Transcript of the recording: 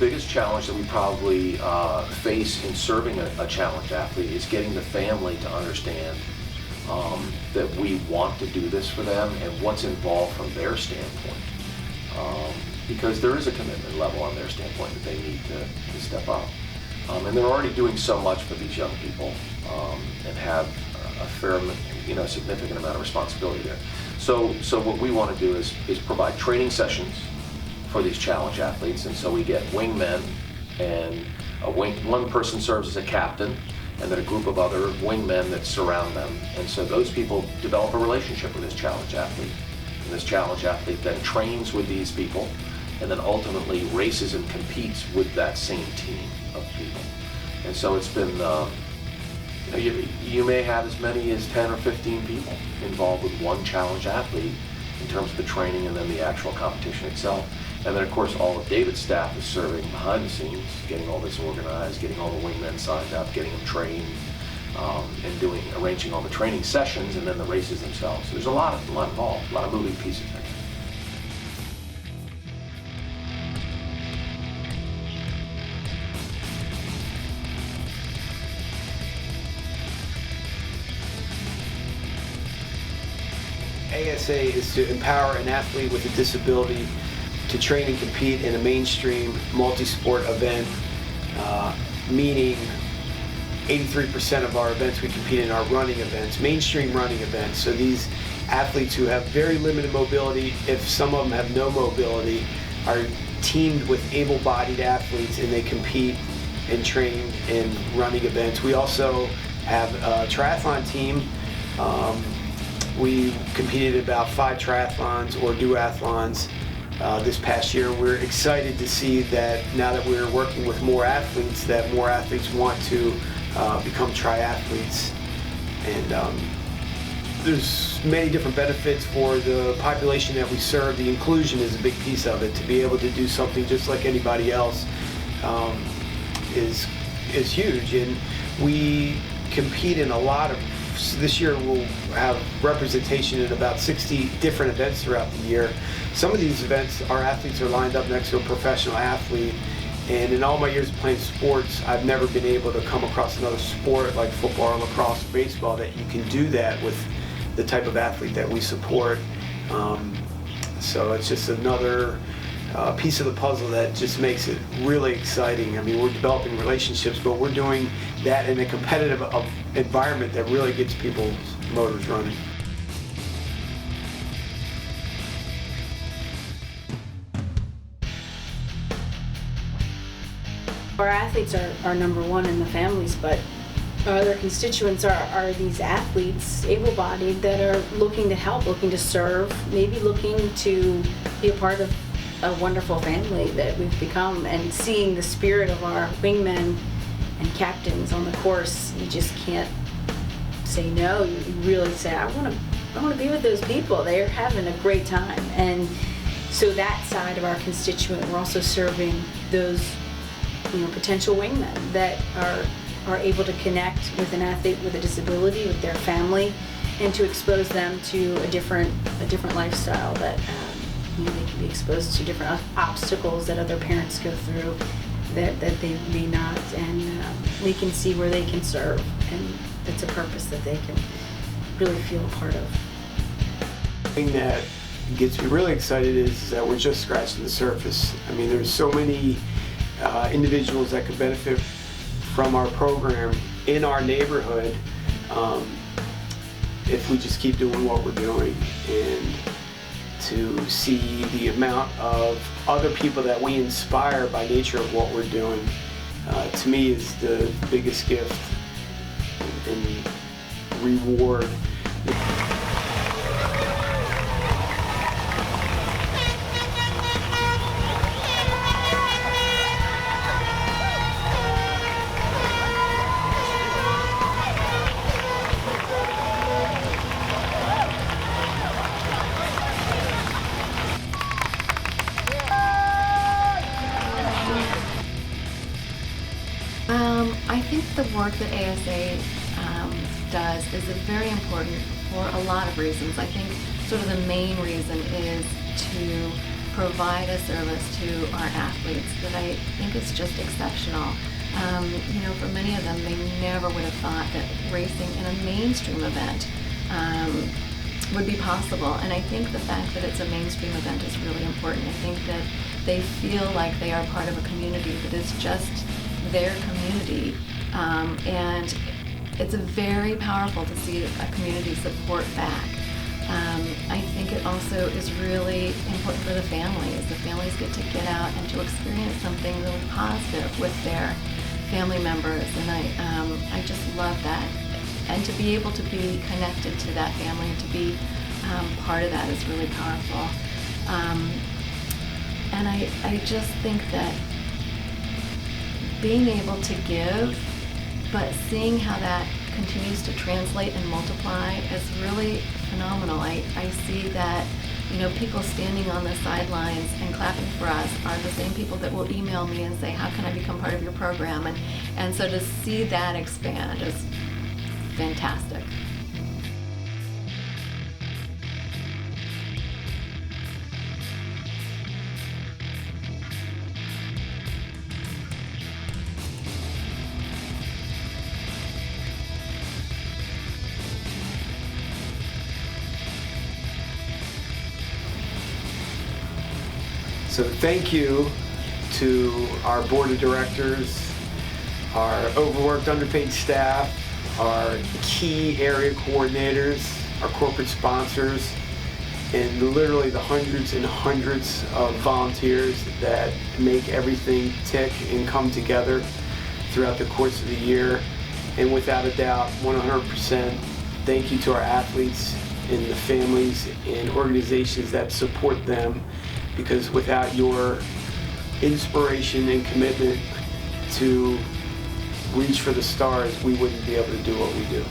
biggest challenge that we probably face in serving a challenged athlete is getting the family to understand that we want to do this for them and what's involved from their standpoint. Because there is a commitment level on their standpoint that they need to step up. And they're already doing so much for these young people and have a fair, significant amount of responsibility there. So what we want to do is provide training sessions for these challenge athletes, and so we get wingmen, and one person serves as a captain, and then a group of other wingmen that surround them, and so those people develop a relationship with this challenge athlete, and this challenge athlete then trains with these people, and then ultimately races and competes with that same team of people. And so it's been, you may have as many as 10 or 15 people involved with one challenge athlete in terms of the training and then the actual competition itself. And then of course all of David's staff is serving behind the scenes, getting all this organized, getting all the wingmen signed up, getting them trained, and arranging all the training sessions and then the races themselves. So there's a lot involved, a lot of moving pieces there. ASA is to empower an athlete with a disability to train and compete in a mainstream multi-sport event, meaning 83% of our events we compete in are running events, mainstream running events. So these athletes who have very limited mobility, if some of them have no mobility, are teamed with able-bodied athletes and they compete and train in running events. We also have a triathlon team. We competed in about 5 triathlons or duathlons this past year. We're excited to see that now that we're working with more athletes, that more athletes want to become triathletes. And there's many different benefits for the population that we serve. The inclusion is a big piece of it. To be able to do something just like anybody else is huge. And we compete in a lot of, this year we'll have representation in about 60 different events throughout the year. Some of these events, our athletes are lined up next to a professional athlete, and in all my years of playing sports, I've never been able to come across another sport like football or lacrosse or baseball that you can do that with the type of athlete that we support. So it's just another piece of the puzzle that just makes it really exciting. I mean, we're developing relationships, but we're doing that in a competitive environment that really gets people's motors running. Our athletes are number one in the families, but our other constituents are these athletes, able-bodied, that are looking to help, looking to serve, maybe looking to be a part of a wonderful family that we've become, and seeing the spirit of our wingmen and captains on the course. You just can't say no. You really say, I want to be with those people. They're having a great time. And so that side of our constituent, we're also serving those potential wingmen that are able to connect with an athlete with a disability, with their family, and to expose them to a different lifestyle that they can be exposed to different obstacles that other parents go through that they may not, and they can see where they can serve, and it's a purpose that they can really feel a part of. The thing that gets me really excited is that we're just scratching the surface. I mean, there's so many individuals that could benefit from our program in our neighborhood if we just keep doing what we're doing. And to see the amount of other people that we inspire by nature of what we're doing, to me is the biggest gift and reward. I think the work that ASA does is very important for a lot of reasons. I think sort of the main reason is to provide a service to our athletes that I think is just exceptional. You know, for many of them, they never would have thought that racing in a mainstream event would be possible. And I think the fact that it's a mainstream event is really important. I think that they feel like they are part of a community that is just their community. And it's very powerful to see a community support back. I think it also is really important for the families. The families get to get out and to experience something really positive with their family members, and I just love that. And to be able to be connected to that family and to be part of that is really powerful. And I just think that being able to give, but seeing how that continues to translate and multiply is really phenomenal. I see that, you know, people standing on the sidelines and clapping for us are the same people that will email me and say, how can I become part of your program? And so to see that expand is fantastic. So thank you to our board of directors, our overworked, underpaid staff, our key area coordinators, our corporate sponsors, and literally the hundreds and hundreds of volunteers that make everything tick and come together throughout the course of the year. And without a doubt, 100%, thank you to our athletes and the families and organizations that support them, because without your inspiration and commitment to reach for the stars, we wouldn't be able to do what we do.